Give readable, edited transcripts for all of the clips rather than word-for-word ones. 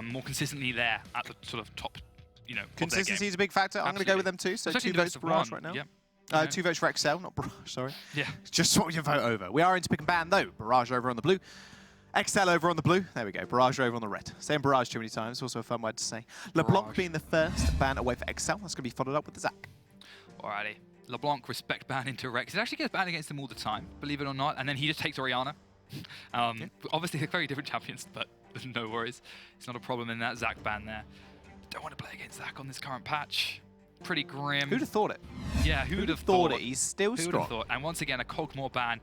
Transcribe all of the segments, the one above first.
more consistently there at the sort of top, you know, Consistency is a big factor. I'm going to go with them too. So 2 votes for Barrage right now. Yep. 2 votes for exceL, not Barrage, sorry. Yeah. Just swap your vote over. We are into pick and ban though. Barrage over on the blue. exceL over on the blue. There we go. Barrage over on the red. Saying Barrage too many times. Also a fun word to say. LeBlanc being the first ban away for exceL. That's going to be followed up with the Zach. Alrighty. LeBlanc respect ban into Rex. It actually gets banned against him all the time, believe it or not. And then he just takes Orianna. Obviously, they're very different champions, but no worries. It's not a problem in that Zach ban there. Don't want to play against Zach on this current patch. Pretty grim. Who'd have thought it? Yeah, who'd have thought it? He's still strong. Thought? And once again, a Kog'Maw ban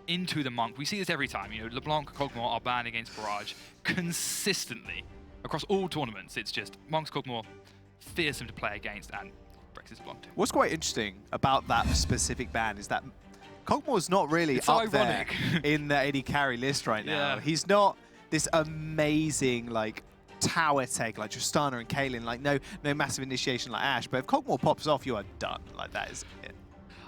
into the Monk. We see this every time. You know, LeBlanc, Kog'Maw are banned against Barrage consistently across all tournaments. It's just Monk's Kog'Maw, fearsome to play against, and Rex is blocked. What's quite interesting about that specific ban is that Kog'Maw's not really up there in the AD carry list right now. Yeah. He's not this amazing, like, tower take like Tristana and Caitlyn, like no massive initiation like Ashe, but if Kog'Maw pops off, you are done. Like, that is it.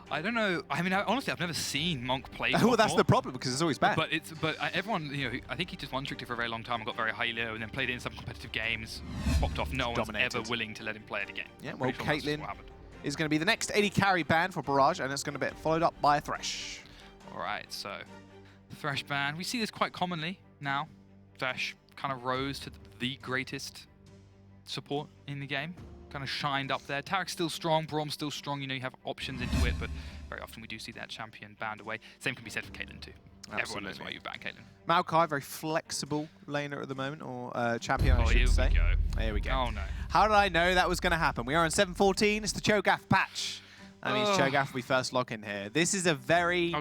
I don't know. I mean, honestly, I've never seen Monk play Kog'Maw. Well, that's the problem, because it's always bad. But everyone, you know, I think he just one-tricked it for a very long time and got very high low, and then played it in some competitive games, popped off. No one's ever willing to let him play it again. Yeah, well, Caitlyn is going to be the next AD carry ban for Barrage, and it's going to be followed up by a Thresh. All right, so Thresh ban. We see this quite commonly now. Thresh kind of rose to the greatest support in the game. Kind of shined up there. Tarek's still strong, Braum's still strong. You know, you have options into it, but very often we do see that champion banned away. Same can be said for Caitlyn too. Absolutely. Everyone knows why you ban Caitlyn. Maokai, very flexible laner at the moment, or champion, I should say. Here we go. Oh no. How did I know that was going to happen? We are on 7-14. It's the Cho'Gath patch. That means Cho'Gath will be first lock in here. This is a very,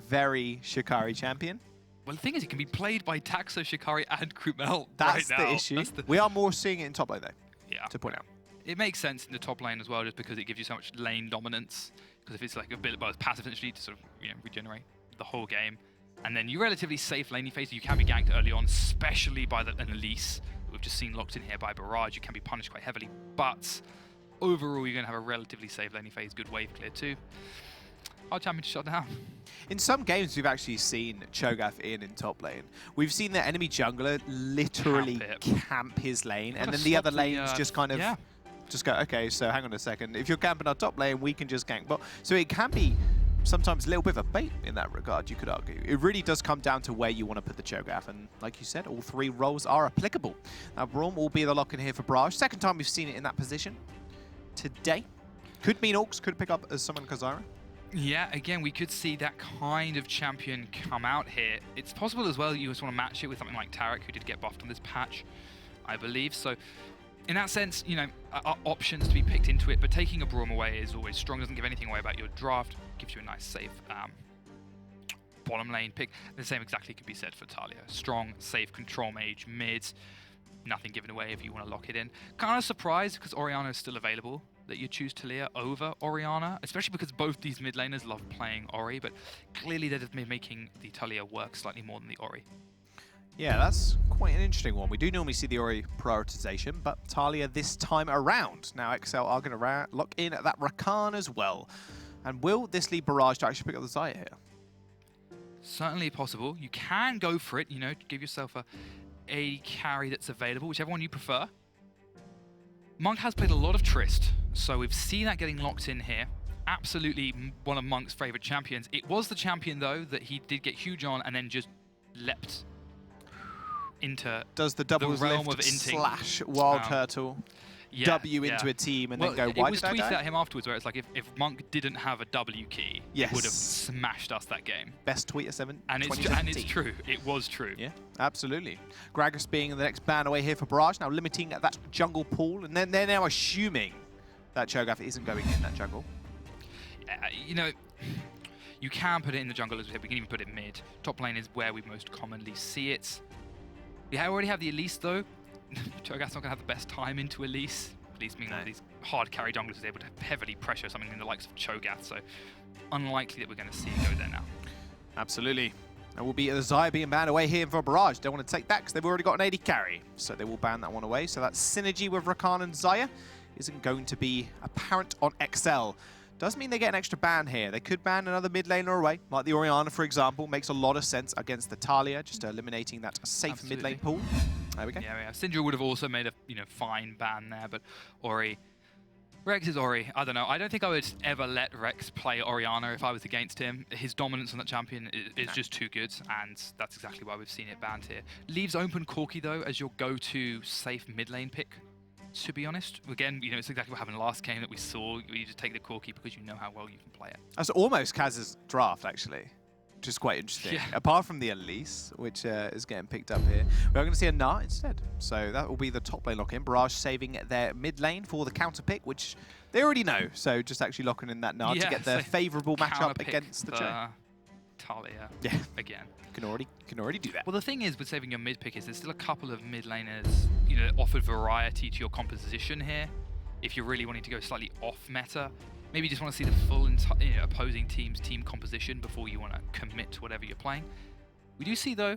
very Shikari champion. Well, the thing is, it can be played by Taxo, Shikari, and Krumel That's the issue. We are more seeing it in top lane, though. Yeah. To point out. It makes sense in the top lane as well, just because it gives you so much lane dominance. Because if it's like a bit both passive, essentially, to sort of, you know, regenerate the whole game, and then you're relatively safe laney phase. You can be ganked early on, especially by an Elise. We've just seen locked in here by Barrage. You can be punished quite heavily, but overall, you're going to have a relatively safe laney phase. Good wave clear too. Our champion to shut down. In some games, we've actually seen Cho'Gath in top lane. We've seen the enemy jungler literally camp his lane, and then the other lanes just kind of just go, okay, so hang on a second. If you're camping our top lane, we can just gank bot. So it can be sometimes a little bit of a bait in that regard, you could argue. It really does come down to where you want to put the Cho'Gath, and like you said, all three roles are applicable. Now, Braum will be the lock in here for Barrage. Second time we've seen it in that position today. Could mean Orcs could pick up as someone Kazira. Yeah, again, we could see that kind of champion come out here. It's possible as well you just want to match it with something like Tarek, who did get buffed on this patch, I believe. So in that sense, you know, options to be picked into it, but taking a Braum away is always strong. Doesn't give anything away about your draft. Gives you a nice, safe bottom lane pick. The same exactly could be said for Talia. Strong, safe, control mage, mid. Nothing given away if you want to lock it in. Kind of surprised, because Orianna is still available, that you choose Talia over Orianna, especially because both these mid laners love playing Ori, but clearly they're just making the Talia work slightly more than the Ori. Yeah, that's quite an interesting one. We do normally see the Ori prioritization, but Talia this time around. Now exceL are going to lock in at that Rakan as well. And will this lead Barrage to actually pick up the Xayah here? Certainly possible. You can go for it, you know, give yourself a carry that's available, whichever one you prefer. Monk has played a lot of Trist, so we've seen that getting locked in here. Absolutely one of Monk's favorite champions. It was the champion, though, that he did get huge on and then just leapt into the realm of slash wild turtle W into a team and then go, why did I die? It was tweeted at him afterwards where it's like, if Monk didn't have a W key, he would have smashed us that game. Best tweet of 7. And it's true. It was true. Yeah, absolutely. Gragas being the next ban away here for Barrage, now limiting that jungle pool, and then they're now assuming that Cho'Gath isn't going in that jungle. You know, you can put it in the jungle, as we said. We can even put it mid. Top lane is where we most commonly see it. We already have the Elise, though. Cho'Gath's not going to have the best time into Elise. Elise being one of these hard carry junglers is able to heavily pressure something in the likes of Cho'Gath, so unlikely that we're going to see it go there now. Absolutely. And will be a Xayah being banned away here for Barrage. Don't want to take that because they've already got an AD carry, so they will ban that one away. So that synergy with Rakan and Xayah isn't going to be apparent on exceL. Does mean they get an extra ban here. They could ban another mid laner away, like the Orianna, for example. Makes a lot of sense against the Talia, just eliminating that safe mid lane pool. There we go. Yeah. Syndra would have also made a fine ban there, but Ori. Rex is Ori. I don't know. I don't think I would ever let Rex play Orianna if I was against him. His dominance on that champion is just too good, and that's exactly why we've seen it banned here. Leaves open Corki, though, as your go-to safe mid lane pick, to be honest. Again, it's exactly what happened last game that we saw. You just take the Corki because you know how well you can play it. That's almost Kaz's draft, actually, which is quite interesting. Yeah. Apart from the Elise, which is getting picked up here, we're going to see a Gnar instead. So that will be the top lane lock-in. Barrage saving their mid lane for the counter pick, which they already know. So just actually locking in that Gnar to get the favourable matchup against the Cho. Talia. Yeah. Again. You can already do that. Well, the thing is with saving your mid pick is there's still a couple of mid laners, offered variety to your composition here. If you're really wanting to go slightly off meta, maybe you just want to see the full opposing team's team composition before you want to commit to whatever you're playing. We do see, though,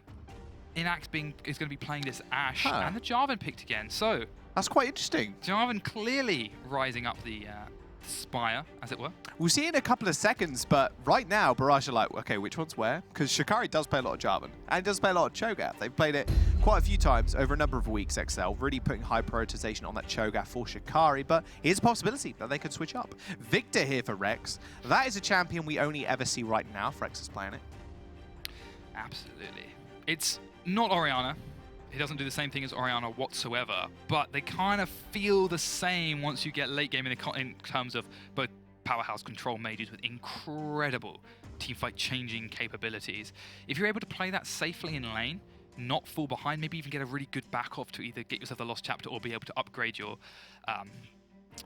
Inax is going to be playing this Ashe and the Jarvan picked again. So that's quite interesting. Jarvan clearly rising up the spire, as it were. We'll see in a couple of seconds, but right now, Barrage are like, okay, which one's where? Because Shikari does play a lot of Jarvan, and does play a lot of Cho'Gath. They've played it quite a few times over a number of weeks, exceL, really putting high prioritization on that Cho'Gath for Shikari, but here's a possibility that they could switch up. Victor here for Rex. That is a champion we only ever see right now for Rex's playing it. Absolutely. It's not Orianna. He doesn't do the same thing as Orianna whatsoever, but they kind of feel the same once you get late game in terms of both powerhouse control mages with incredible teamfight changing capabilities. If you're able to play that safely in lane, not fall behind, maybe even get a really good back off to either get yourself the Lost Chapter or be able to upgrade your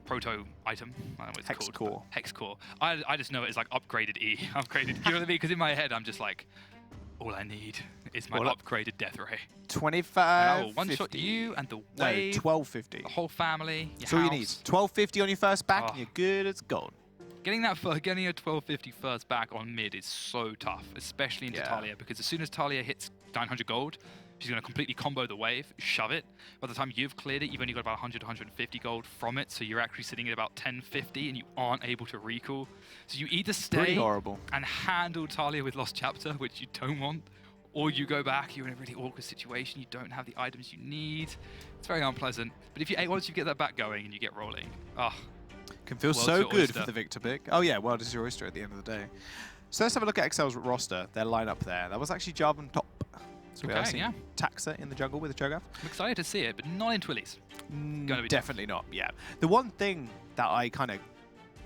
proto item. I don't know what it's Hex called. Core. Hex Core. I just know it as like upgraded E. Upgraded. You know what I mean? Because in my head, I'm just like, all I need is my upgraded Death Ray. 25. One shot you and the wave. No, 1250. The whole family. That's all you need. 1250 on your first back, and you're good as gold. Getting a 1250 first back on mid is so tough, especially into Talia, because as soon as Talia hits 900 gold, she's going to completely combo the wave, shove it. By the time you've cleared it, you've only got about 100, 150 gold from it, so you're actually sitting at about 1050 and you aren't able to recall. So you either stay and handle Talia with Lost Chapter, which you don't want, or you go back, you're in a really awkward situation, you don't have the items you need. It's very unpleasant. But if once you get that back going and you get rolling, can feel so good for the Victor pick. Oh yeah, world is your oyster at the end of the day. So let's have a look at exceL's roster, their lineup there. That was actually Jarvan top. So we are seeing Taxa in the jungle with the Cho'Gath. I'm excited to see it, but not into Elise. Definitely not, yeah. The one thing that I kind of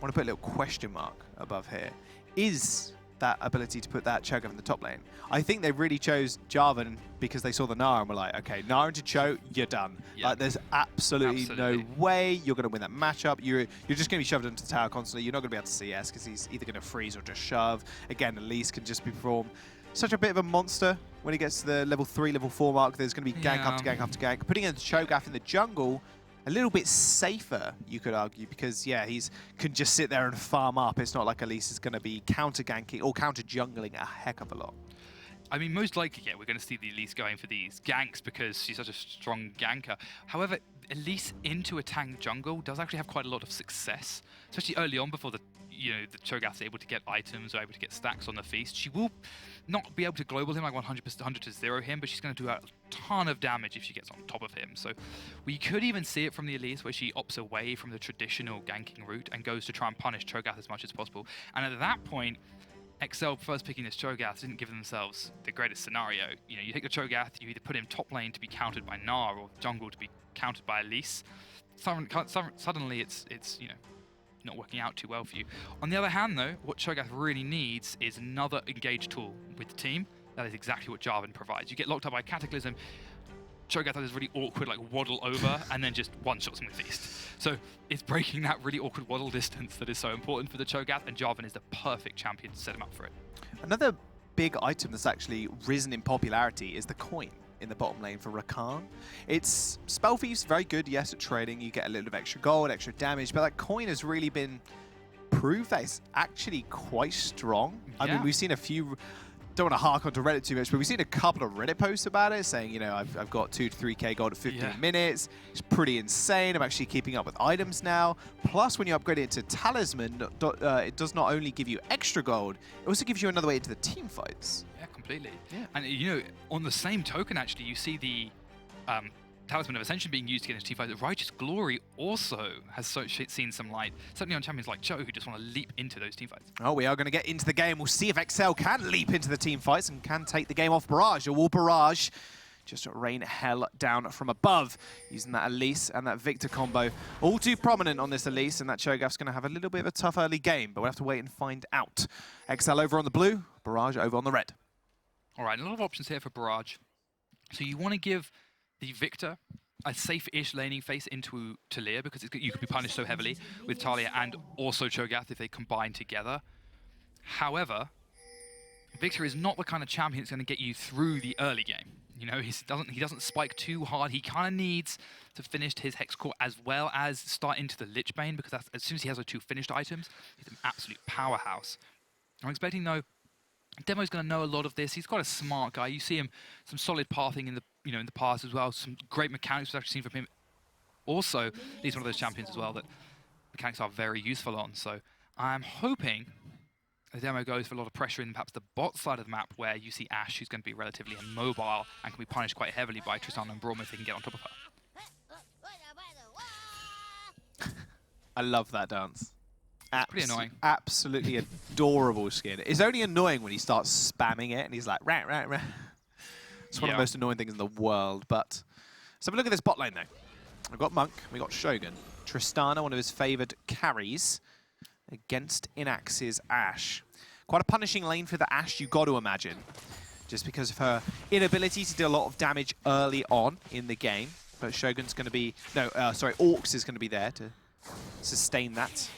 want to put a little question mark above here is that ability to put that Cho'Gath in the top lane. I think they really chose Jarvan because they saw the Gnar and were like, okay, Gnar into Cho, you're done. Yep. Like, there's absolutely no way you're going to win that matchup. You're just going to be shoved into the tower constantly. You're not going to be able to CS because he's either going to freeze or just shove. Again, Elise can just be performed. Such a bit of a monster when he gets to the level 3, level 4 mark. There's going to be gank after gank after gank. Putting in the Cho'Gath in the jungle, a little bit safer, you could argue, because, yeah, he's can just sit there and farm up. It's not like Elise is going to be counter-ganking or counter-jungling a heck of a lot. I mean, most likely, yeah, we're going to see the Elise going for these ganks because she's such a strong ganker. However, Elise into a tank jungle does actually have quite a lot of success, especially early on before the Cho'Gath is able to get items or able to get stacks on the feast. She will not be able to global him like 100% to 0 him, but she's going to do a ton of damage if she gets on top of him. So we could even see it from the Elise where she opts away from the traditional ganking route and goes to try and punish Cho'Gath as much as possible. And at that point, exceL first picking this Cho'Gath didn't give themselves the greatest scenario. You take the Cho'Gath, you either put him top lane to be countered by Gnar or jungle to be countered by Elise. Suddenly it's not working out too well for you. On the other hand, though, what Cho'Gath really needs is another engage tool with the team. That is exactly what Jarvan provides. You get locked up by Cataclysm, Cho'Gath has this really awkward waddle over and then just one-shots him with Feast. So it's breaking that really awkward waddle distance that is so important for the Cho'Gath, and Jarvan is the perfect champion to set him up for it. Another big item that's actually risen in popularity is the coin in the bottom lane for Rakan. It's Spell Thief's very good, yes, at trading. You get a little bit of extra gold, extra damage, but that coin has really been proved that it's actually quite strong. Yeah. I mean, we've seen a few, don't want to hark onto Reddit too much, but we've seen a couple of Reddit posts about it saying, I've got 2 to 3k gold at 15 minutes. It's pretty insane. I'm actually keeping up with items now. Plus, when you upgrade it to Talisman, it does not only give you extra gold, it also gives you another way into the team fights. Completely. Yeah. And on the same token, actually, you see the Talisman of Ascension being used to get into teamfights. Righteous Glory also has seen some light, certainly on champions like Joe, who just want to leap into those teamfights. Oh, we are going to get into the game. We'll see if exceL can leap into the teamfights and can take the game off Barrage. Or will Barrage just rain hell down from above, using that Elise and that Victor combo. All too prominent on this Elise, and that Cho'Gath's going to have a little bit of a tough early game, but we'll have to wait and find out. exceL over on the blue, Barrage over on the red. All right, a lot of options here for Barrage. So you want to give the Victor a safe-ish laning face into Talia, because you could be punished so heavily with Talia and also Cho'Gath if they combine together. However, Victor is not the kind of champion that's going to get you through the early game. You know, he doesn't spike too hard. He kind of needs to finish his Hex Core as well as start into the Lich Bane, because as soon as he has those 2 finished items, he's an absolute powerhouse. I'm expecting, though, Demo's going to know a lot of this. He's quite a smart guy. You see him some solid pathing in the in the past as well. Some great mechanics we've actually seen from him. Also, he's one of those champions as well that mechanics are very useful on. So I'm hoping the Demo goes for a lot of pressure in perhaps the bot side of the map, where you see Ashe, who's going to be relatively immobile and can be punished quite heavily by Tristan and Braum if they can get on top of her. I love that dance. Pretty annoying. Absolutely adorable skin. It's only annoying when he starts spamming it and he's like, rah, rah, rah. It's one of the most annoying things in the world. But so look at this bot lane though. We've got Monk, we've got Shogun. Tristana, one of his favoured carries, against Inax's Ashe. Quite a punishing lane for the Ashe, you got to imagine, just because of her inability to do a lot of damage early on in the game. But Shogun's going to be, Orcs is going to be there to sustain that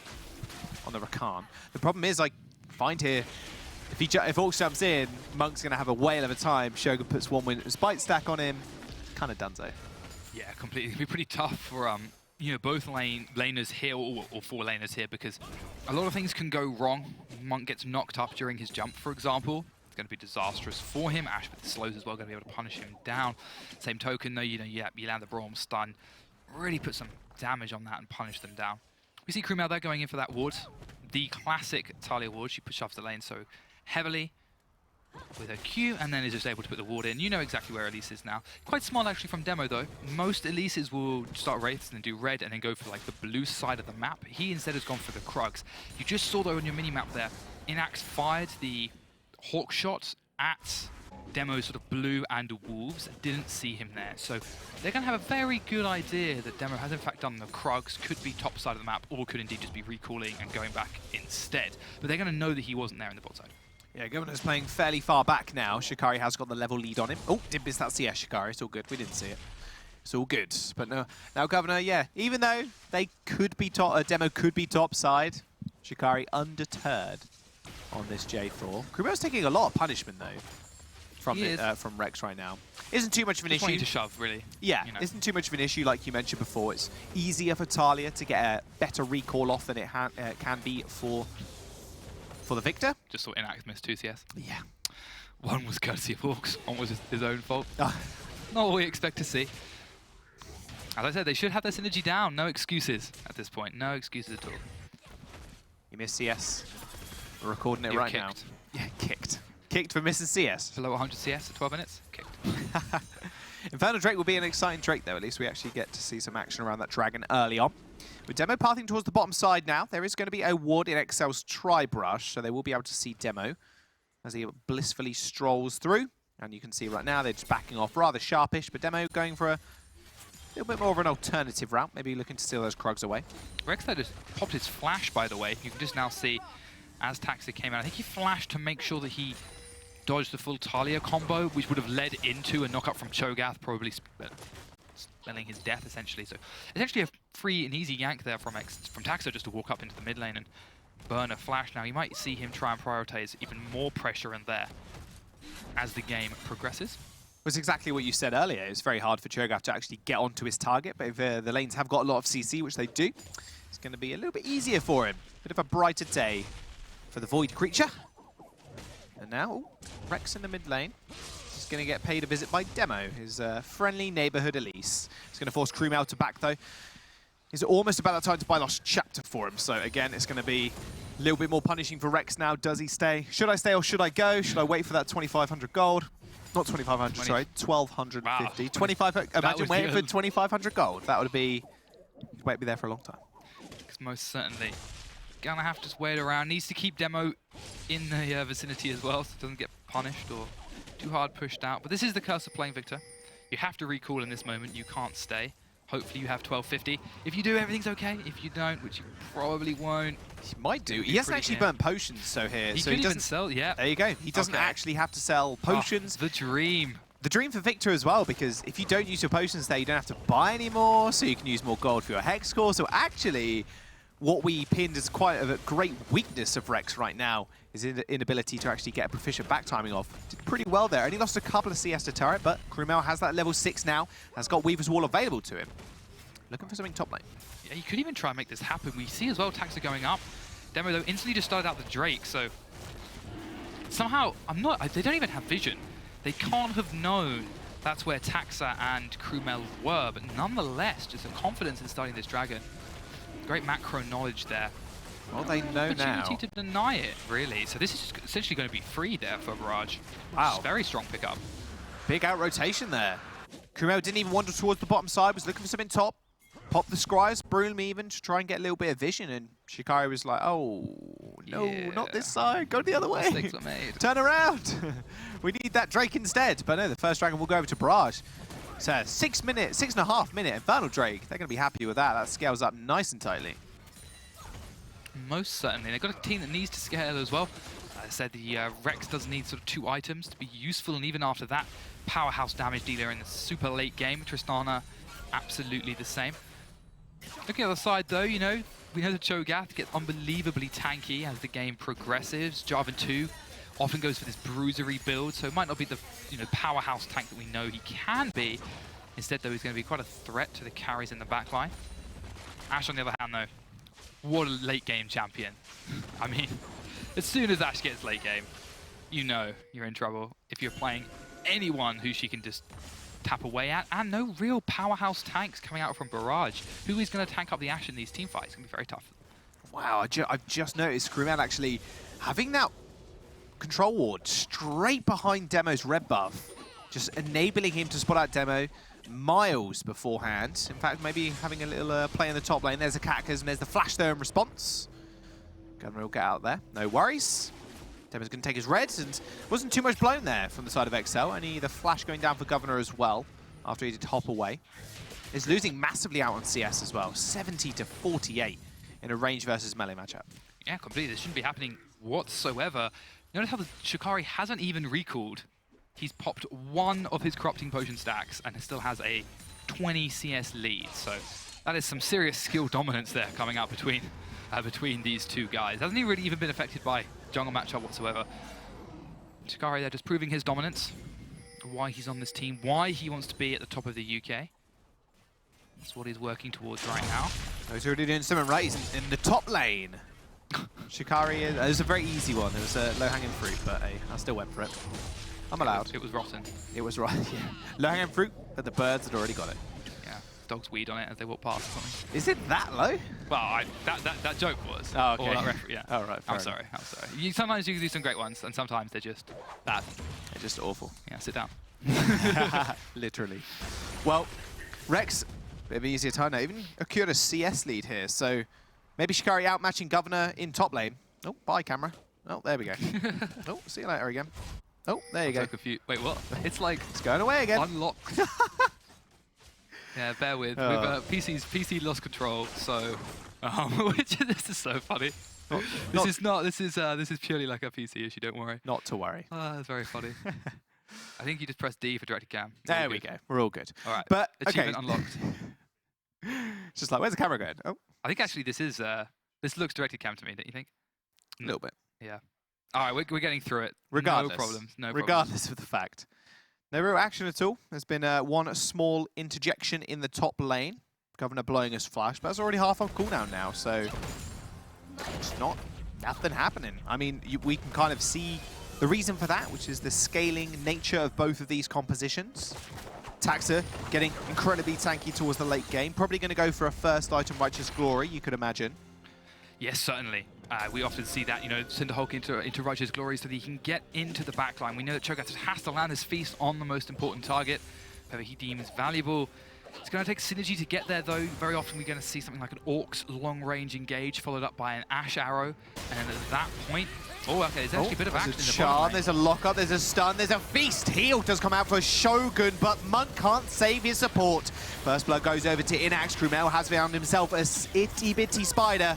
on the Rakan. The problem is, I find here, if Orcs jumps in, Monk's going to have a whale of a time. Shogun puts one win spite stack on him. Kind of donezo. Yeah, completely. It'll be pretty tough for both laners here or 4 laners here, because a lot of things can go wrong. Monk gets knocked up during his jump, for example. It's going to be disastrous for him. Ashe with the slows as well, going to be able to punish him down. Same token, though, you land the Braum stun, really put some damage on that and punish them down. We see Crewmail there going in for that ward. The classic Talia ward. She push off the lane so heavily with her Q, and then is just able to put the ward in. You know exactly where Elise is now. Quite smart actually from Demo though. Most Elises will start Wraiths and then do red and then go for like the blue side of the map. He instead has gone for the Krugs. You just saw though on your mini-map there, Inax fired the Hawk shot at Demo's sort of blue and wolves. Didn't see him there. So they're going to have a very good idea that Demo has in fact done the Krugs, could be top side of the map, or could indeed just be recalling and going back instead. But they're going to know that he wasn't there in the bot side. Yeah, Governor's playing fairly far back now. Shikari has got the level lead on him. Oh, did miss that CS, Shikari. It's all good. We didn't see it. It's all good. But no, now Governor, yeah, even though they could be top, Demo could be top side, Shikari undeterred on this J4. Crewmail's taking a lot of punishment though from Rex right now. Isn't too much of an issue. Wanting to shove, really. Yeah, isn't too much of an issue like you mentioned before. It's easier for Talia to get a better recall off than it can be for the Victor. Just saw Inax miss 2 CS. Yeah. One was courtesy of Hawks, one was his own fault. Not what we expect to see. As I said, they should have their synergy down. No excuses at this point. No excuses at all. You missed CS. We're recording it right now. Yeah, kicked. Kicked for missing CS. Below 100 CS at 12 minutes? Kicked. Infernal Drake will be an exciting Drake though. At least we actually get to see some action around that dragon early on. With Demo pathing towards the bottom side now, there is going to be a ward in exceL's Tri-Brush, so they will be able to see Demo as he blissfully strolls through. And you can see right now they're just backing off rather sharpish, but Demo going for a little bit more of an alternative route, maybe looking to steal those Krugs away. Rex there just popped his flash, by the way. You can just now see as Taxi came out. I think he flashed to make sure that he dodged the full Talia combo, which would have led into a knockup from Cho'Gath, probably spelling his death, essentially. So it's actually a free and easy yank there from Taxo just to walk up into the mid lane and burn a flash. Now, you might see him try and prioritize even more pressure in there as the game progresses. Was exactly what you said earlier. It's very hard for Cho'Gath to actually get onto his target, but if the lanes have got a lot of CC, which they do, it's going to be a little bit easier for him. Bit of a brighter day for the Void creature. And now, Rex in the mid lane. He's going to get paid a visit by Demo, his friendly neighborhood Elise. He's going to force Crewmail to back though. It's almost about that time to buy Lost Chapter for him. So again, it's going to be a little bit more punishing for Rex now. Does he stay? Should I stay or should I go? Should I wait for that 2,500 gold? Not 2,500, sorry, 1,250. Wow. 2,500. Imagine waiting for 2,500 gold. That would be, you'd wait to be there for a long time. Most certainly. Gonna have to just wait around. Needs to keep Demo in the vicinity as well, so it doesn't get punished or too hard pushed out. But this is the curse of playing Victor. You have to recall in this moment. You can't stay. Hopefully you have 1250. If you do, everything's okay. If you don't, which you probably won't. He might do. He hasn't actually burnt potions so here. He so could he even sell, yeah. There you go. He doesn't actually have to sell potions. Oh, the dream. The dream for Victor as well, because if you don't use your potions there, you don't have to buy any more, so you can use more gold for your hex core. So actually, what we pinned as quite a great weakness of Rex right now is inability to actually get a proficient back timing off. Did pretty well there. Only lost a couple of CS to turret, but Krumel has that level 6 now. Has got Weaver's Wall available to him. Looking for something top lane. Yeah, you could even try and make this happen. We see as well Taxa going up. Demo, though, instantly just started out the Drake, so somehow, they don't even have vision. They can't have known that's where Taxa and Krumel were, but nonetheless, just a confidence in starting this Dragon. Great macro knowledge there. Well, they know now. Opportunity to deny it, really. So this is just essentially going to be free there for Barrage. Wow. Very strong pickup. Big out rotation there. Krumel didn't even wander towards the bottom side, was looking for something top. Popped the Scries, Broom even, to try and get a little bit of vision, and Shikari was like, oh, no, not this side, go the other way. Mistakes were made. Turn around. We need that Drake instead. But no, the first Dragon will go over to Barrage. So 6.5 minute Infernal Drake. They're going to be happy with that. That scales up nice and tightly. Most certainly. They've got a team that needs to scale as well. As I said, the Rex does need sort of 2 items to be useful, and even after that, powerhouse damage dealer in the super late game. Tristana, absolutely the same. Looking at the side though, you know, we know that Cho'Gath gets unbelievably tanky as the game progresses. Jarvan 2 often goes for this bruisery build, so it might not be the powerhouse tank that we know he can be. Instead though, he's going to be quite a threat to the carries in the backline. Ashe on the other hand though, what a late game champion. I mean, as soon as Ashe gets late game, you know you're in trouble if you're playing anyone who she can just tap away at, and no real powerhouse tanks coming out from Barrage. Who is going to tank up the Ashe in these team fights? It's going to be very tough. Wow, I've just noticed Krumel actually having that control ward straight behind Demo's red buff, just enabling him to spot out Demo miles beforehand. In fact, maybe having a little play in the top lane. There's a Cataclysm, there's the flash there in response. Gunner will get out there, no worries. Demo's going to take his reds, and wasn't too much blown there from the side of exceL. Only the flash going down for Governor as well, after he did hop away. Is losing massively out on CS as well, 70 to 48 in a range versus melee matchup. Yeah, completely. This shouldn't be happening whatsoever. Notice how the Shikari hasn't even recalled. He's popped 1 of his corrupting potion stacks and still has a 20 CS lead. So that is some serious skill dominance there coming out between these two guys. Hasn't he really even been affected by jungle matchup whatsoever? Shikari there just proving his dominance, why he's on this team, why he wants to be at the top of the UK. That's what he's working towards right now. He's already doing something right. He's in the top lane. Shikari is... It was a very easy one. It was a low-hanging fruit, but hey, I still went for it. I'm allowed. It was rotten. It was right, yeah. Low-hanging fruit, but the birds had already got it. Yeah, dogs weed on it as they walk past or something. Is it that low? Well, that joke was. Oh, okay. Or that yeah. Oh, right. I'm sorry. Sometimes you can do some great ones, and sometimes they're just bad. They're just awful. Yeah, sit down. Literally. Well, Rex, bit of an easier time now. Even secured a CS lead here, so maybe Shikari outmatching Governor in top lane. Oh, bye, camera. Oh, there we go. Oh, see you later again. Oh, there you go. Wait, what? It's like... It's going away again. Unlocked. Yeah, bear with. PC lost control, so... this is so funny. This is purely like a PC issue, don't worry. Not to worry. That's very funny. I think you just press D for directed cam. There we go. We're all good. All right. But achievement unlocked. It's just like, where's the camera going? Oh. I think actually this looks directed cam to me, don't you think? A little bit. Yeah. All right, we're getting through it. Regardless. No problems. Regardless of the fact. No real action at all. There's been one small interjection in the top lane. Governor blowing his flash, but that's already half on cooldown now, so it's nothing happening. I mean, we can kind of see the reason for that, which is the scaling nature of both of these compositions. Taxa getting incredibly tanky towards the late game. Probably going to go for a first item Righteous Glory, you could imagine. Yes, certainly. We often see that, you know, send a Hulk into Raj's glory so that he can get into the backline. We know that Cho'Gath has to land his feast on the most important target, whoever he deems valuable. It's going to take synergy to get there, though. Very often we're going to see something like an Orcs long-range engage followed up by an Ash arrow. And then at that point... Oh, okay, there's actually a bit of action in the bottom lane. There's a lock-up, there's a stun, there's a feast. Heal does come out for Shogun, but Monk can't save his support. First blood goes over to Inax. Krumel has found himself a itty-bitty spider.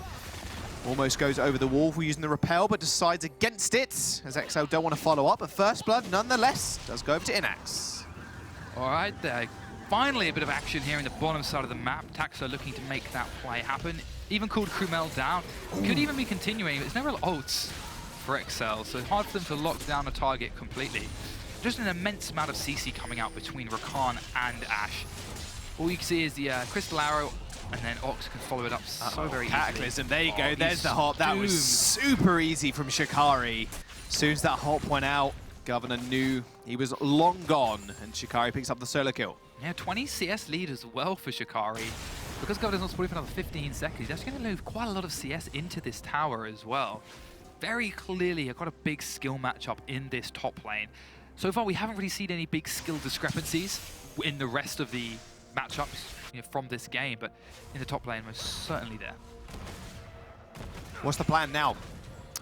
Almost goes over the wall for using the repel, but decides against it, as exceL don't want to follow up. But first blood, nonetheless, does go over to Inax. All right, there. Finally, a bit of action here in the bottom side of the map. Taxa looking to make that play happen. Even called Krumel down. Could even be continuing, but there's no real ults for exceL, so hard for them to lock down a target completely. Just an immense amount of CC coming out between Rakan and Ash. All you can see is the Crystal Arrow, and then Ox can follow it up so very Cataclysm, easily. there you go, there's the hop. That was super easy from Shikari. As soon as that hop went out, Governor knew he was long gone, and Shikari picks up the solo kill. Yeah, 20 CS lead as well for Shikari. Because Governor's not supporting for another 15 seconds, he's actually going to move quite a lot of CS into this tower as well. Very clearly, I've got a big skill matchup in this top lane. So far, we haven't really seen any big skill discrepancies in the rest of the matchups, you know, from this game, but in the top lane, most certainly there. What's the plan now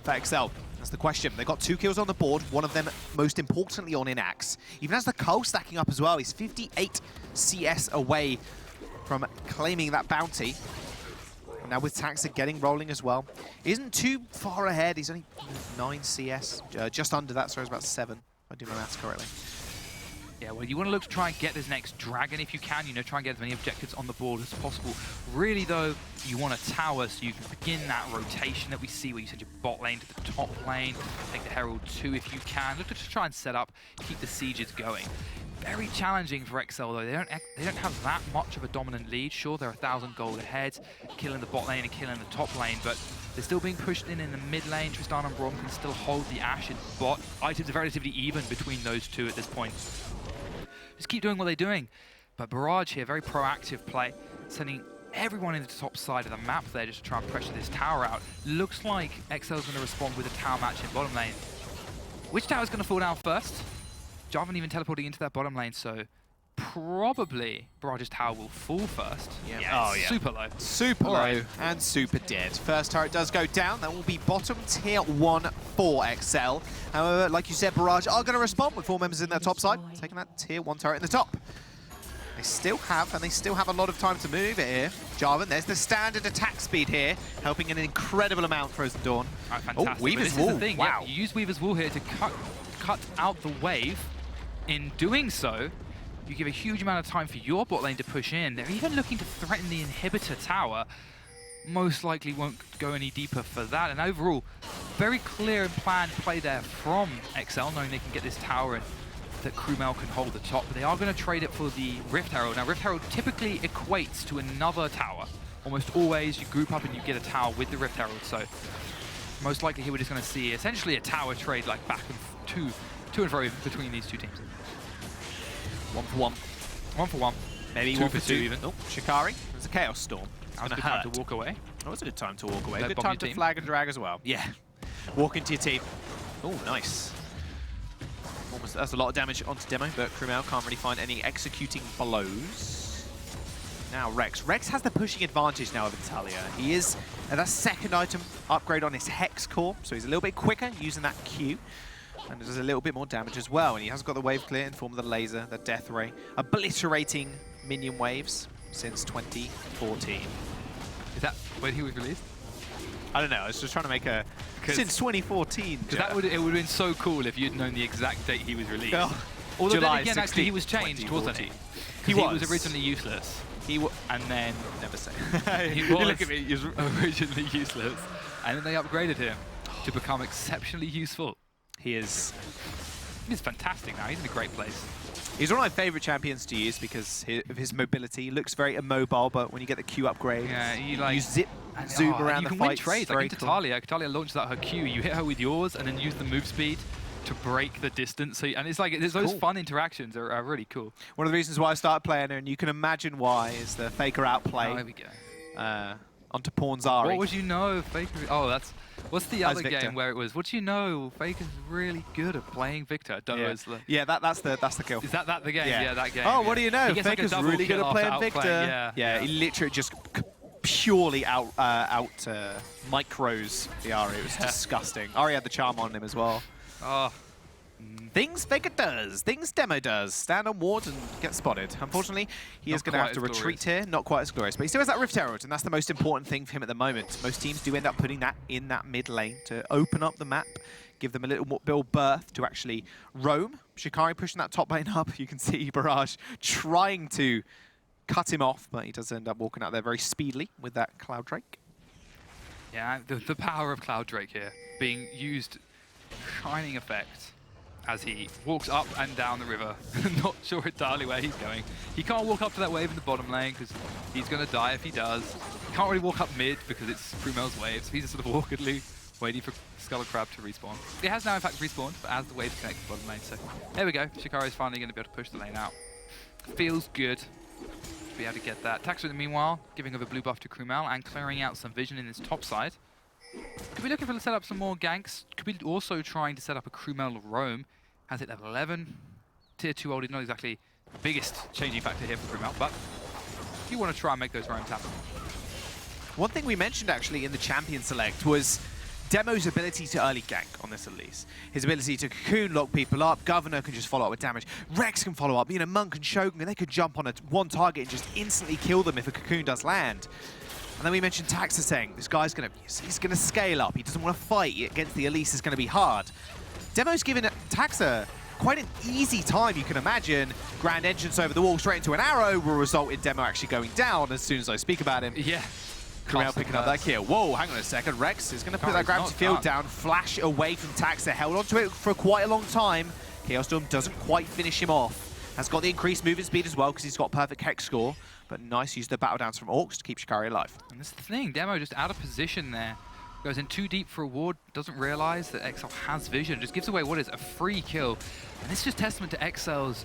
for exceL? That's the question. They've got 2 kills on the board, one of them most importantly on Inax. Even as the Cull stacking up as well, he's 58 CS away from claiming that bounty. And now with Taxa getting rolling as well. He isn't too far ahead, he's only 9 CS, just under that, so it's about 7, if I do my maths correctly. Yeah, well, you want to look to try and get this next dragon if you can, you know, try and get as many objectives on the board as possible. Really, though, you want a tower so you can begin that rotation that we see where you send your bot lane to the top lane, take the Herald too if you can. Look to just try and set up, keep the sieges going. Very challenging for exceL, though. They don't have that much of a dominant lead. Sure, they're 1,000 gold ahead, killing the bot lane and killing the top lane, but they're still being pushed in the mid lane. Tristan and Braum can still hold the Ashe in bot. Items are relatively even between those two at this point. Just keep doing what they're doing. But Barrage here, very proactive play, sending everyone into the top side of the map there just to try and pressure this tower out. Looks like exceL's going to respond with a tower match in bottom lane. Which tower's going to fall down first? Jarvan even teleporting into that bottom lane, so probably Barrage's tower will fall first. Yeah. Yeah, super low. Super low and super dead. First turret does go down. That will be bottom tier 1 for exceL. However, like you said, Barrage are going to respond with 4 members in their top side, taking that tier 1 turret in the top. They still have a lot of time to move it here. Jarvan, there's the standard attack speed here, helping an incredible amount Frozen Dawn. Right, fantastic. Oh, Weaver's Wall. Thing. Wow. Yeah, you use Weaver's Wall here to cut out the wave. In doing so, you give a huge amount of time for your bot lane to push in. They're even looking to threaten the inhibitor tower. Most likely won't go any deeper for that. And overall, very clear and planned play there from exceL, knowing they can get this tower and that Krumel can hold the top. But they are going to trade it for the Rift Herald. Now, Rift Herald typically equates to another tower. Almost always, you group up and you get a tower with the Rift Herald. So most likely here we're just going to see essentially a tower trade like back and to and fro between these two teams. 1 for 1. 1 for 1. Maybe 2 1 for 2 even. Oh, Shikari. There's a Chaos Storm. That was a good time to walk away. That was a good time to walk away. Let Good time to flag and drag as well. Yeah. Walk into your team. Oh, nice. Almost, that's a lot of damage onto Demo, but Krumel can't really find any executing blows. Now Rex. Rex has the pushing advantage now over Talia. He is that second item upgrade on his Hex core, so he's a little bit quicker using that Q. And does a little bit more damage as well. And he has got the wave clear in form of the laser, the death ray, obliterating minion waves since 2014. Is that when he was released? I don't know. I was just trying to make a since 2014. Because it would have been so cool if you'd known the exact date he was released. Oh, although July then again, actually, he was changed, wasn't he? He was originally useless. And then never say. He was look at me, he was originally useless, and then they upgraded him to become exceptionally useful. He's fantastic now. He's in a great place. He's one of my favourite champions to use because of his mobility. He looks very immobile, but when you get the Q upgrade, yeah, you zip, zoom around the fight. You can win trades. Like into Talia. Talia launches out her Q. You hit her with yours, and then use the move speed to break the distance. So, and it's like those fun interactions are really cool. One of the reasons why I started playing her, and you can imagine why, is the faker outplay. Oh, there we go. onto Pawnzari. What would you know? Faker. Oh, that's. What's the other game where it was? What do you know? Faker's really good at playing Victor. Yeah, that's the kill. Is that the game? Yeah, that game. Oh, what do you know? Faker's like really good at playing Victor. Yeah, he literally just purely out micros the Ahri. It was disgusting. Ahri had the charm on him as well. Oh. Things Faker does, things Demo does. Stand on wards and get spotted. Unfortunately, he is going to have to retreat here. Not quite as glorious, but he still has that Rift Herald, and that's the most important thing for him at the moment. Most teams do end up putting that in that mid lane to open up the map, give them a little more build berth to actually roam. Shikari pushing that top lane up. You can see Barrage trying to cut him off, but he does end up walking out there very speedily with that Cloud Drake. Yeah, the power of Cloud Drake here being used, shining effect. As he walks up and down the river. Not sure entirely where he's going. He can't walk up to that wave in the bottom lane because he's going to die if he does. He can't really walk up mid because it's Crumel's wave, so he's just sort of awkwardly waiting for Skull Crab to respawn. It has now in fact respawned, but as the wave connects to the bottom lane, so there we go. Shikari's finally going to be able to push the lane out. Feels good to be able to get that. Taxa in the meanwhile, giving over blue buff to Crumel and clearing out some vision in his top side. Could be looking for to set up some more ganks. Could be also trying to set up a Crumel roam. Has it level 11. Tier 2 old is not exactly the biggest changing factor here for Crumel, but if you want to try and make those roams happen. One thing we mentioned actually in the champion select was Demo's ability to early gank on this at least. His ability to cocoon lock people up, Governor can just follow up with damage, Rex can follow up, you know, Monk and Shogun, they could jump on one target and just instantly kill them if a cocoon does land. And then we mentioned Taxa saying this guy's he's gonna scale up, he doesn't want to fight against the Elise, is gonna be hard. Demo's given Taxa quite an easy time, you can imagine. Grand entrance over the wall straight into an arrow will result in Demo actually going down as soon as I speak about him. Yeah. Crumel picking up that kill. Whoa, hang on a second. Rex is going to put that gravity field down, flash away from Taxa, held onto it for quite a long time. Chaos Storm doesn't quite finish him off. Has got the increased movement speed as well because he's got perfect Hex score. But nice use of the battle downs from Orcs to keep Shikari alive. And this is the thing, Demo just out of position there. Goes in too deep for a ward, doesn't realize that exceL has vision, just gives away what is a free kill. And this is just testament to exceL's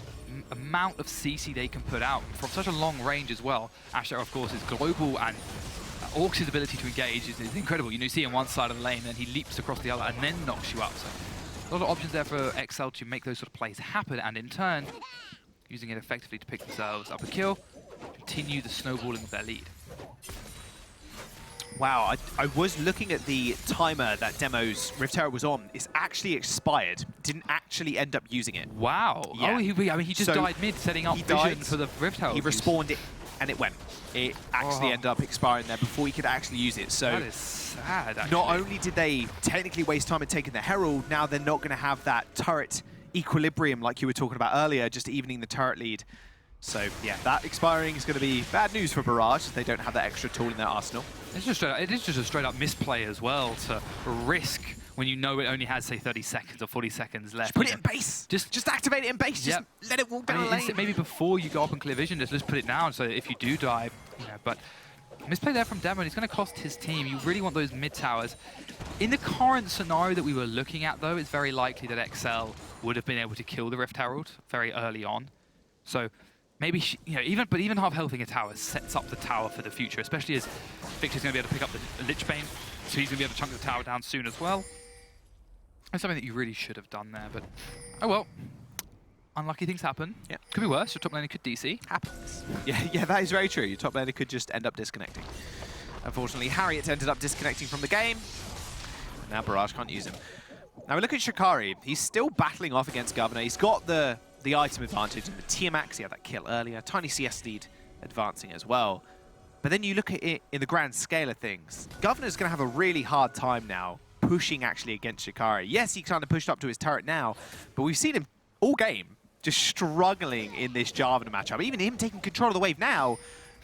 amount of CC they can put out from such a long range as well. Asher, of course, is global, and Orcs' ability to engage is incredible. You know, you see on one side of the lane, then he leaps across the other and then knocks you up. So a lot of options there for exceL to make those sort of plays happen, and in turn, using it effectively to pick themselves up a kill, continue the snowballing of their lead. Wow, I was looking at the timer that Demo's Rift Herald was on. It's actually expired. Didn't actually end up using it. Wow. Yeah. Oh, I mean, he just died mid setting up vision for the Rift Herald. He respawned it, and it went. It actually ended up expiring there before he could actually use it. So that is sad, actually. Not only did they technically waste time in taking the Herald, now they're not going to have that turret equilibrium like you were talking about earlier, just evening the turret lead. So yeah, that expiring is going to be bad news for Barrage. They don't have that extra tool in their arsenal. It is just a straight up misplay as well to risk when you know it only has, say, 30 seconds or 40 seconds left. Just put it in base. Just activate it in base. Just let it walk down the lane. Maybe before you go up and clear vision, just put it down so if you do die, you know, but misplay there from Demo, and it's going to cost his team. You really want those mid towers. In the current scenario that we were looking at, though, it's very likely that exceL would have been able to kill the Rift Herald very early on. So maybe, you know, even half healthing a tower sets up the tower for the future, especially as Victor's going to be able to pick up the Lich Bane, so he's going to be able to chunk the tower down soon as well. That's something that you really should have done there, but oh well. Unlucky things happen. Yeah. Could be worse. Your top laner could DC. Happens. Yeah, that is very true. Your top laner could just end up disconnecting. Unfortunately, Harriet ended up disconnecting from the game. And now Barrage can't use him. Now we look at Shikari. He's still battling off against Governor. He's got the item advantage and the Tiamax. He had that kill earlier. Tiny CS lead advancing as well. But then you look at it in the grand scale of things. Governor's going to have a really hard time now pushing actually against Shikari. Yes, he's kind of pushed up to his turret now, but we've seen him all game just struggling in this Jarvan matchup. Even him taking control of the wave now,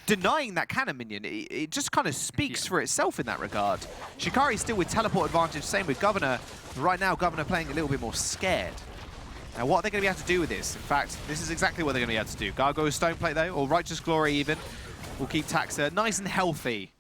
denying that cannon minion, it just kind of speaks for itself in that regard. Shikari still with teleport advantage, same with Governor. But right now, Governor playing a little bit more scared. Now, what are they going to be able to do with this? In fact, this is exactly what they're going to be able to do. Gargoyle Stoneplate, though, or Righteous Glory even, will keep Taxa nice and healthy.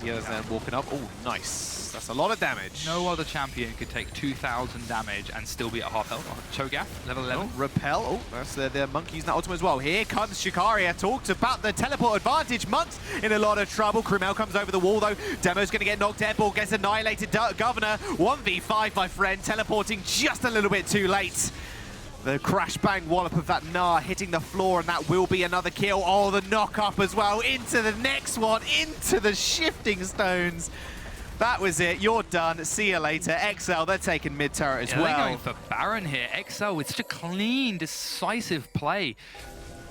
The others then walking up. Oh, nice. That's a lot of damage. No other champion could take 2,000 damage and still be at half health. Cho'Gath, level 11. Oh, repel. Oh, that's the Monk using that ultimate as well. Here comes Shikari. I talked about the teleport advantage. Monk's in a lot of trouble. Krumel comes over the wall, though. Demo's going to get knocked dead. Ball gets annihilated. Governor, 1v5, my friend. Teleporting just a little bit too late. The crash bang wallop of that Gnar hitting the floor, and that will be another kill. Oh, the knock up as well into the next one, into the shifting stones. That was it. You're done. See you later. exceL, they're taking mid turret as well. They're going for Baron here. exceL with such a clean, decisive play.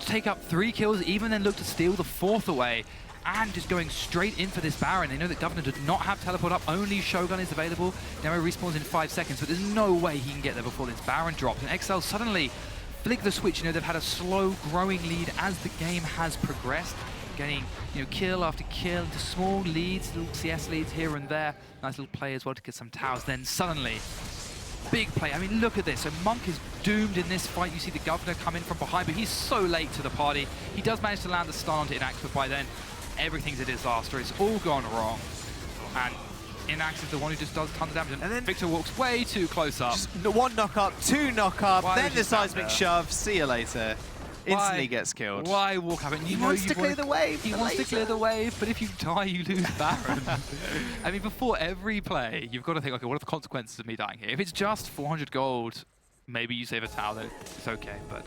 Take up 3 kills, even then look to steal the 4th away. And just going straight in for this Baron. They know that Governor does not have teleport up, only Shogun is available. Demo respawns in 5 seconds, but there's no way he can get there before this Baron drops. And exceL suddenly flick the switch. You know, they've had a slow growing lead as the game has progressed. Getting, you know, kill after kill into small leads, little CS leads here and there. Nice little play as well to get some towers. Then suddenly, big play. I mean, look at this. So Monk is doomed in this fight. You see the Governor come in from behind, but he's so late to the party. He does manage to land the stun onto Inax, but by then, everything's a disaster. It's all gone wrong. And Inax is the one who just does tons of damage. And then Victor walks way too close up. Just 1 knock up, 2 knock up, then the seismic shove. See you later. Instantly gets killed. Why walk up? And he wants to clear the wave. He wants to clear the wave, but if you die, you lose Baron. I mean, before every play, you've got to think, okay, what are the consequences of me dying here? If it's just 400 gold, maybe you save a tower, then it's okay. But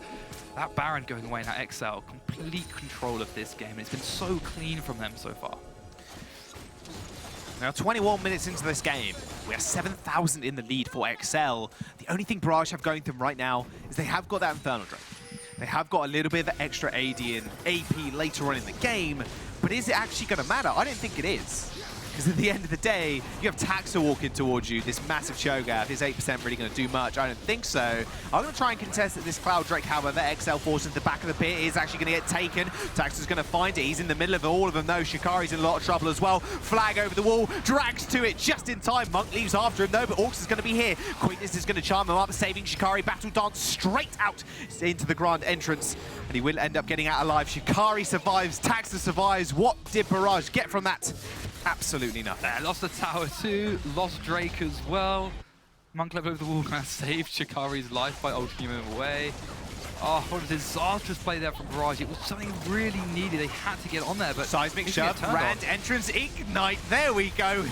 that Baron going away, now exceL, complete control of this game. It's been so clean from them so far. Now, 21 minutes into this game, we are 7,000 in the lead for exceL. The only thing Barrage have going to them right now is they have got that Infernal Drake. They have got a little bit of extra AD and AP later on in the game, but is it actually going to matter? I don't think it is. Because at the end of the day, you have Taxa walking towards you, this massive Cho'Gath. Is 8% really going to do much? I don't think so. I'm going to try and contest at this Cloud Drake, however. exceL forces into the back of the pit, is actually going to get taken. Taxa's going to find it. He's in the middle of all of them, though. Shikari's in a lot of trouble as well. Flag over the wall, drags to it just in time. Monk leaves after him, though, but Orcs is going to be here. Queeness is going to charm him up, saving Shikari. Battle dance straight out into the grand entrance, and he will end up getting out alive. Shikari survives, Taxa survives. What did Barrage get from that? Absolutely nothing. Lost the tower too, lost Drake as well. Monk level over the wall, kind of saved Shikari's life by ulting him away. Oh, what a disastrous play there from Barrage. It was something really needed. They had to get on there, but seismic shove, Rand entrance, ignite. There we go.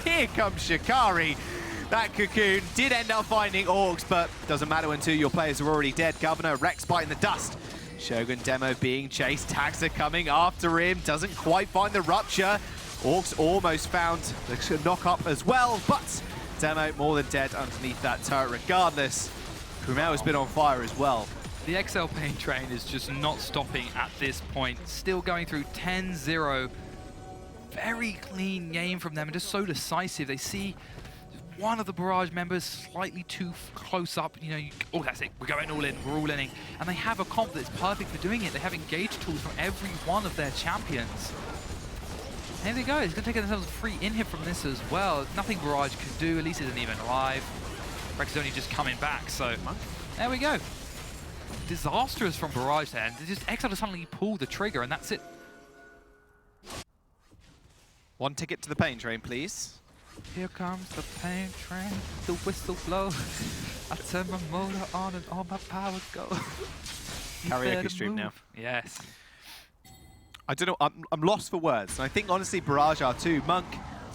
Here comes Shikari. That cocoon did end up finding Orcs, but doesn't matter when 2 of your players are already dead. Governor, Rex biting the dust. Shogun Demo being chased. Taxa coming after him. Doesn't quite find the rupture. Orcs almost found the knock up as well, but Demo more than dead underneath that turret regardless. Krumel has been on fire as well. The exceL pain train is just not stopping at this point. Still going through 10-0. Very clean game from them and just so decisive. They see one of the Barrage members slightly too close up. You know, oh, that's it. We're going all in. We're all inning. And they have a comp that's perfect for doing it. They have engage tools from every one of their champions. Here they go. He's going to take themselves a free in-hit from this as well. Nothing Barrage can do. At least he isn't even alive. Rex is only just coming back, so there we go. Disastrous from Barrage there. And just exceL to suddenly pull the trigger, and that's it. 1 ticket to the pain train, please. Here comes the pain train. The whistle blows. I turn my motor on and all my power goes. Karaoke stream now. Yes. I don't know, I'm lost for words. And I think, honestly, Barrage are too. Monk,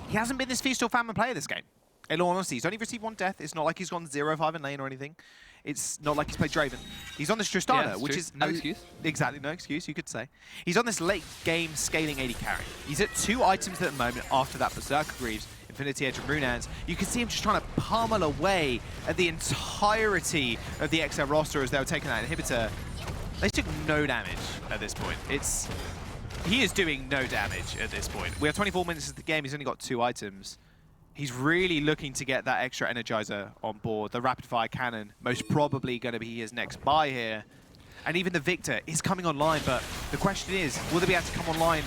he hasn't been this Feast or Famine player this game. In all honesty, he's only received 1 death. It's not like he's gone 0-5 in lane or anything. It's not like he's played Draven. He's on this Tristana, which is... No excuse. Exactly, no excuse, you could say. He's on this late game scaling AD carry. He's at 2 items at the moment after that Berserker Greaves, Infinity Edge and Runehands. You can see him just trying to pummel away at the entirety of the exceL roster as they were taking that inhibitor. They took no damage at this point. He is doing no damage at this point. We are 24 minutes into the game. He's only got 2 items. He's really looking to get that extra Energizer on board. The Rapid Fire Cannon, most probably going to be his next buy here. And even the Victor is coming online, but the question is, will they be able to come online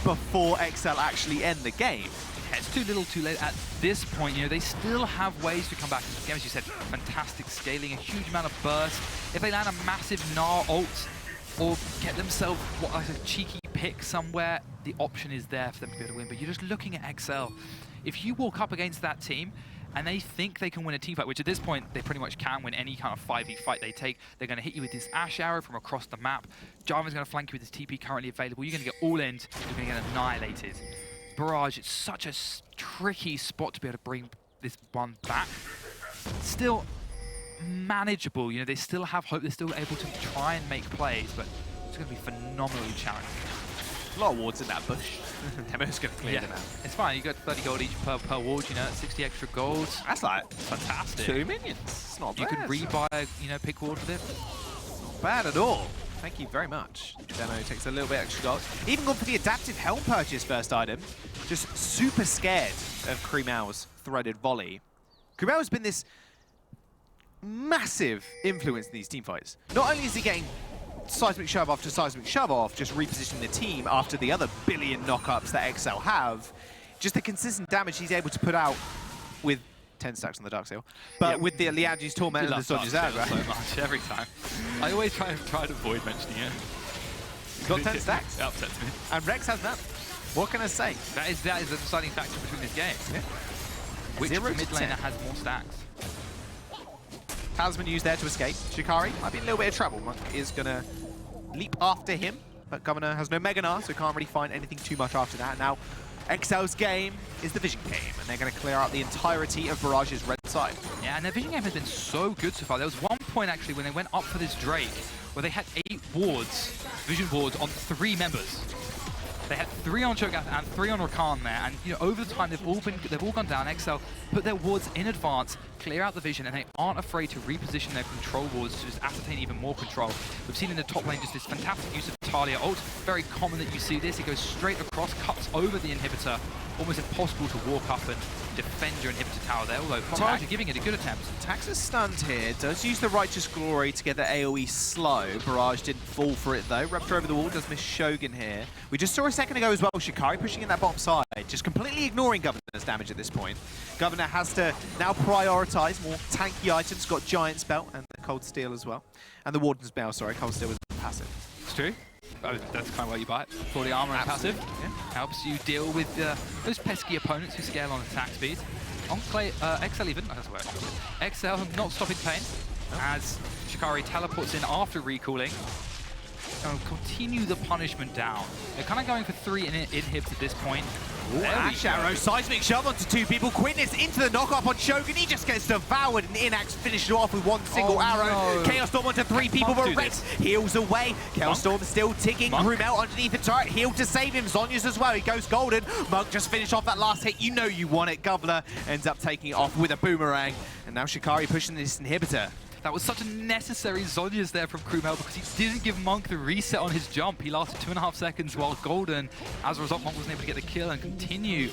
before exceL actually end the game? Yeah, it's too little too late at this point. You know, they still have ways to come back into the game. As you said, fantastic scaling, a huge amount of burst. If they land a massive Gnar ult, or get themselves a cheeky pick pick somewhere, the option is there for them to be able to win. But you're just looking at exceL. If you walk up against that team and they think they can win a team fight, which at this point they pretty much can win any kind of 5v fight they take, they're going to hit you with this Ash arrow from across the map. Jarvan's going to flank you with his TP currently available. You're going to get all in, you're going to get annihilated. Barrage, it's such a tricky spot to be able to bring this one back. Still manageable, you know, they still have hope, they're still able to try and make plays, but it's going to be phenomenally challenging. A lot of wards in that bush. demo's going to clear them out. It's fine, you got 30 gold each per ward, you know, 60 extra gold. That's like fantastic. 2 minions. It's not bad. You can rebuy, you know, pick ward with it. Not bad at all. Thank you very much. Demo takes a little bit extra gold. Even gone for the adaptive helm purchase first item. Just super scared of exceL's threaded volley. exceL has been this massive influence in these teamfights. Not only is he getting seismic shove after seismic shove off, just repositioning the team after the other billion knockups that exceL have, just the consistent damage he's able to put out with 10 stacks on the Dark Seal, but with the Lianji's Torment and the Dodge's Aggro. So much, every time. I always try to avoid mentioning it. He's got 10 stacks. It upsets me. And Rex has none. What can I say? That is the deciding factor between this game. Yeah. Which mid laner has more stacks? Talisman used there to escape. Shikari might be in a little bit of trouble. Monk is going to leap after him, but Governor has no Mega Gnar, so can't really find anything too much after that. Now, exceL's game is the vision game, and they're going to clear out the entirety of Barrage's red side. Yeah, and their vision game has been so good so far. There was one point, actually, when they went up for this Drake, where they had 8 wards, vision wards, on 3 members. They had 3 on Cho'Gath and 3 on Rakan there, and you know, over the time they've all gone down. exceL put their wards in advance, clear out the vision, and they aren't afraid to reposition their control wards to just ascertain even more control. We've seen in the top lane just this fantastic use of Talia ult. Very common that you see this. It goes straight across, cuts over the inhibitor. Almost impossible to walk up and defend your inhibitor tower there, although Barrage are giving it a good attempt. Tax is stunned here, does use the Righteous Glory to get the AoE slow. Barrage didn't fall for it though. Rupture over the wall, does miss Shogun here. We just saw a second ago as well, Shikari pushing in that bottom side, just completely ignoring Governor's damage at this point. Governor has to now prioritize more tanky items, got Giant Spell and the Cold Steel as well. And the Warden's Bell, sorry, Cold Steel was passive. It's true. That's kind of why you buy it. For the armor and passive. Yeah. Helps you deal with those pesky opponents who scale on attack speed. exceL even, that's where exceL not stopping pain as Shikari teleports in after recalling. And continue the punishment down. They're kind of going for 3 inhibs at this point. Ooh, Ash Arrow, seismic shove onto 2 people. Quinness into the knockoff on Shogun. He just gets devoured, and Inax finishes off with 1 single arrow. No. Chaos Storm onto 3 people, but Rex heals away. Chaos Storm still ticking. exceL underneath the turret, healed to save him. Zhonya's as well. He goes golden. Monk just finished off that last hit. You know you want it. Governor ends up taking it off with a boomerang. And now Shikari pushing this inhibitor. That was such a necessary Zhonya's there from exceL because he didn't give Monk the reset on his jump. He lasted 2.5 seconds while golden. As a result, Monk wasn't able to get the kill and continue.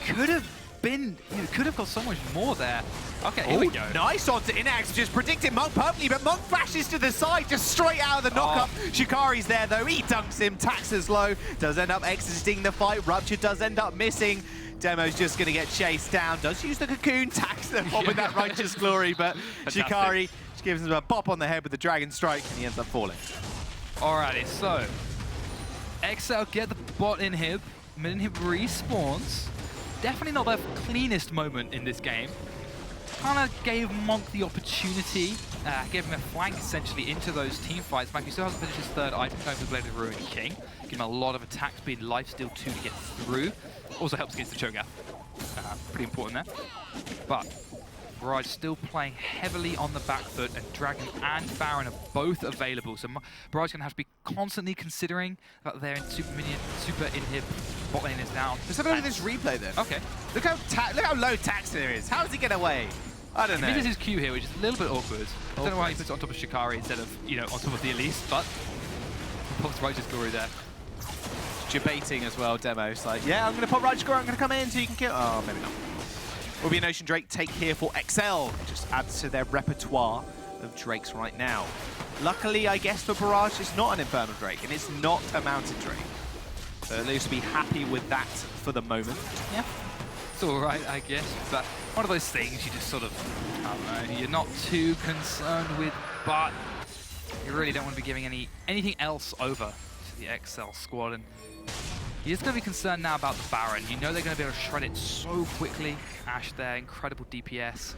Could have been, could have got so much more there. Okay, here we go. Nice onto Inax, just predicted Monk perfectly, but Monk flashes to the side, just straight out of the knockup. Shikari's there though, he dunks him, taxes low, does end up exiting the fight. Rupture does end up missing. Demo's just going to get chased down, does use the cocoon, tax them off with that Righteous Glory, but fantastic. Shikari gives him a bop on the head with the Dragon Strike, and he ends up falling. Alrighty, so exceL get the bot inhib, mid inhib respawns. Definitely not the cleanest moment in this game. Kind of gave Monk the opportunity, gave him a flank essentially into those team fights. Monk still hasn't finished his 3rd item, going for the Blade of the Ruin King. Give him a lot of attack speed, lifesteal 2 to get through. Also helps against the Cho'Gath. Pretty important there. But Barrage still playing heavily on the back foot, and Dragon and Baron are both available. So Barrage is going to have to be constantly considering that their super inhib bot lane is down. Let's have a look at this replay then. Okay. Look how low tax there is. How does he get away? I don't know. He misses his Q here, which is a little bit awkward. I don't know why he puts it on top of Shikari instead of, on top of the Elise, but he pops Righteous Glory there. Debating as well, Demo's like, yeah, I'm going to pop Righteous Glory, I'm going to come in so you can kill. Oh, maybe not. Will be an Ocean Drake take here for exceL. Just adds to their repertoire of Drakes right now. Luckily, I guess, for Barrage, it's not an Infernal Drake, and it's not a Mountain Drake. So at least be happy with that for the moment. Yeah, it's all right, I guess. But one of those things you just sort of, I don't know, you're not too concerned with, but you really don't want to be giving anything else over to the exceL squad. And you're just going to be concerned now about the Baron. You know they're going to be able to shred it so quickly. Ashe there, incredible DPS.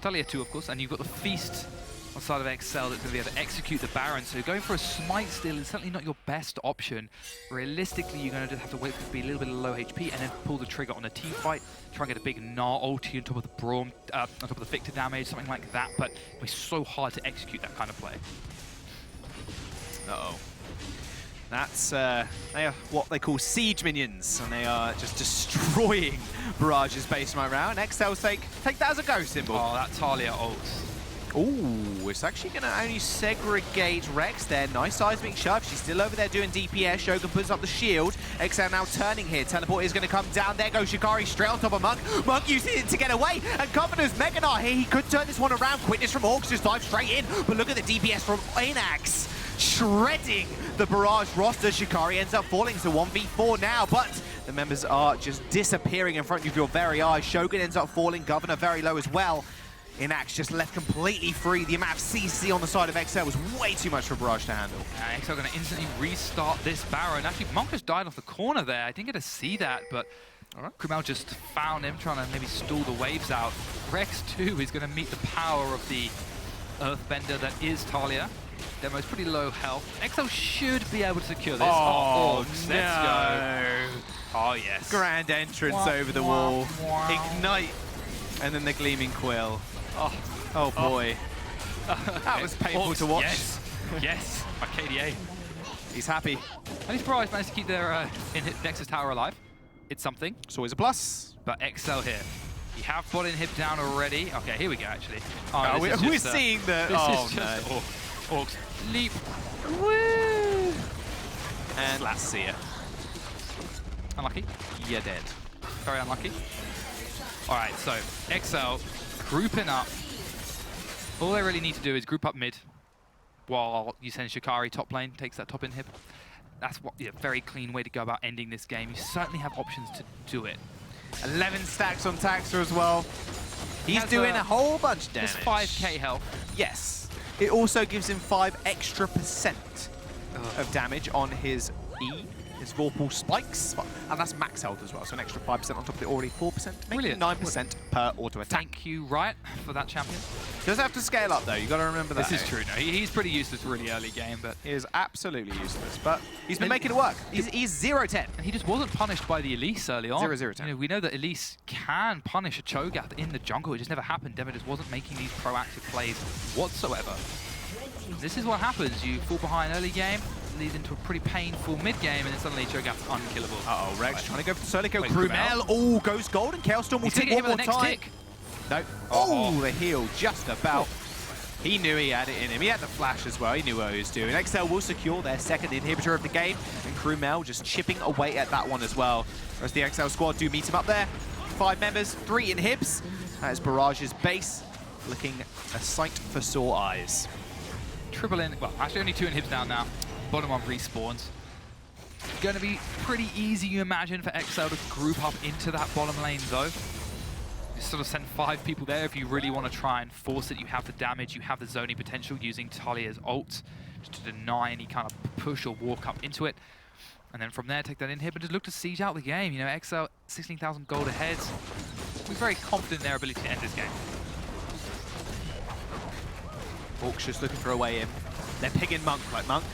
Taliyah too, of course, and you've got the Feast on the side of exceL that's going to be able to execute the Baron. So going for a smite steal is certainly not your best option. Realistically, you're going to just have to wait for it to be a little bit of low HP and then pull the trigger on a team fight. Try and get a big Gnar ulti on top of the Braum, on top of the Victor damage, something like that. But it's so hard to execute that kind of play. Uh-oh. That's they are what they call siege minions, and they are just destroying Barrage's base right round. exceL take that as a go symbol. Oh, that Taliyah ult. Ooh, it's actually going to only segregate Rex there. Nice seismic shove. She's still over there doing DPS. Shogun puts up the shield. exceL now turning here. Teleport is going to come down. There goes Shikari straight on top of Monk. Monk using it to get away. And Governor's Mega Gnar here. He could turn this one around. Quickness from Orcs just dive straight in. But look at the DPS from Inax. Shredding the Barrage roster. Shikari ends up falling to 1v4 now. But the members are just disappearing in front of your very eyes. Shogun ends up falling. Governor very low as well. Inax just left completely free. The amount of CC on the side of exceL was way too much for Barrage to handle. exceL going to instantly restart this Baron. Actually, Monk just died off the corner there. I didn't get to see that, but exceL just found him, trying to maybe stall the waves out. Rex, too, is going to meet the power of the Earthbender that is Taliyah. Demo's pretty low health. exceL should be able to secure this. Oh, Orcs, no. let's go. Oh, yes. Grand entrance over the wall. Ignite. And then the Gleaming Quill. Oh boy. That was painful to watch. Yes, yes, my KDA. He's happy. And he's Barrage managed to keep their Nexus Tower alive. It's something. It's always a plus. But exceL here. You have bot inhib down already. Okay, here we go actually. Oh, we're seeing the... This is just Orcs. Leap. Woo! And let's see it. Unlucky. You're dead. Very unlucky. Alright, so exceL grouping up. All they really need to do is group up mid while you send Shikari top lane, takes that top inhib. That's what very clean way to go about ending this game. You certainly have options to do it. 11 stacks on Taxa as well. He's doing a whole bunch of damage. Just 5k health. Yes. It also gives him 5% extra of damage on his E. His Vorpal spikes, and that's max health as well, so an extra 5% on top of the already 4%, making 9% per auto attack. Thank you, Riot, for that champion. Does have to scale up though, you got to remember that. This is true, no, he's pretty useless really early game, but... He is absolutely useless, but he's been making it work. He's 0-10. And he just wasn't punished by the Elise early on. 0-0-10. We know that Elise can punish a Cho'Gath in the jungle, it just never happened. Demo just wasn't making these proactive plays whatsoever. And this is what happens, you fall behind early game, leads into a pretty painful mid-game, and then suddenly Cho'Gath's unkillable. Uh-oh, Rex trying to go for the solo kill. Krumel, oh, goes gold, and Chaos Storm will take one more time. No. Oh, the heal just about. He knew he had it in him. He had the flash as well. He knew what he was doing. exceL will secure their second inhibitor of the game, and Krumel just chipping away at that one as well. Whereas the exceL squad do meet him up there. 5 members, 3 inhibs. That is Barrage's base, looking a sight for sore eyes. Triple in, well, actually only 2 inhibs down now. Bottom one respawns. Going to be pretty easy, you imagine, for exceL to group up into that bottom lane, though. Just sort of send 5 people there if you really want to try and force it. You have the damage, you have the zoning potential using Taliyah's ult just to deny any kind of push or walk up into it. And then from there, take that inhib and just look to siege out the game. You know, exceL, 16,000 gold ahead. We're very confident in their ability to end this game. Orcs just looking for a way in. They're picking Monk, like Monk,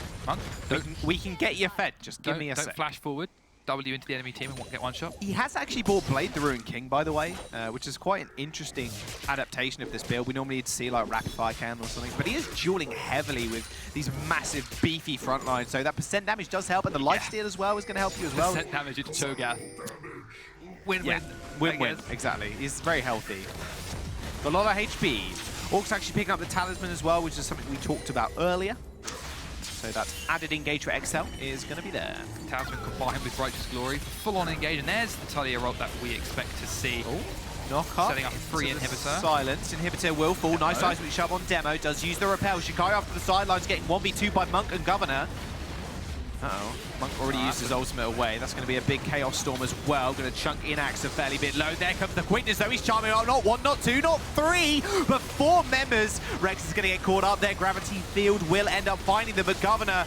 we can get you fed, just give me a sec. Don't flash forward, W into the enemy team and get one shot. He has actually bought Blade the Ruined King, by the way, which is quite an interesting adaptation of this build. We normally need to see like Rapid Fire Cannon or something, but he is dueling heavily with these massive, beefy front lines, so that percent damage does help, and the lifesteal as well is going to help you as well. Percent damage into Cho'Gath. Win-win. Win-win, exactly. He's very healthy. Got a lot of HP. Orcs actually picking up the Talisman as well, which is something we talked about earlier. So that added engage for exceL is going to be there. Talisman combined with Righteous Glory, full-on engage, and there's the Taliyah ult that we expect to see. Oh, knock up. Setting up a free inhibitor. Silence. Inhibitor will fall. Nice seismic shove on Demo. Does use the repel. Shikari off to the sidelines, getting 1v2 by Monk and Governor. Uh-oh. Monk already used his ultimate away. That's going to be a big Chaos Storm as well. Going to chunk Inax a fairly bit low. There comes the quickness, though. He's charming out. Not 1, not 2, not 3, but 4 members. Rex is going to get caught up there. Gravity Field will end up finding them, but Governor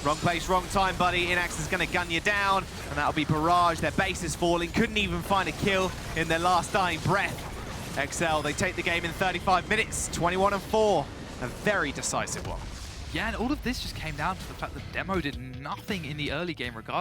Wrong place, wrong time, buddy. Inax is going to gun you down, and that'll be Barrage. Their base is falling. Couldn't even find a kill in their last dying breath. exceL, they take the game in 35 minutes, 21-4. A very decisive one. Yeah, and all of this just came down to the fact that Demo did nothing in the early game regardless.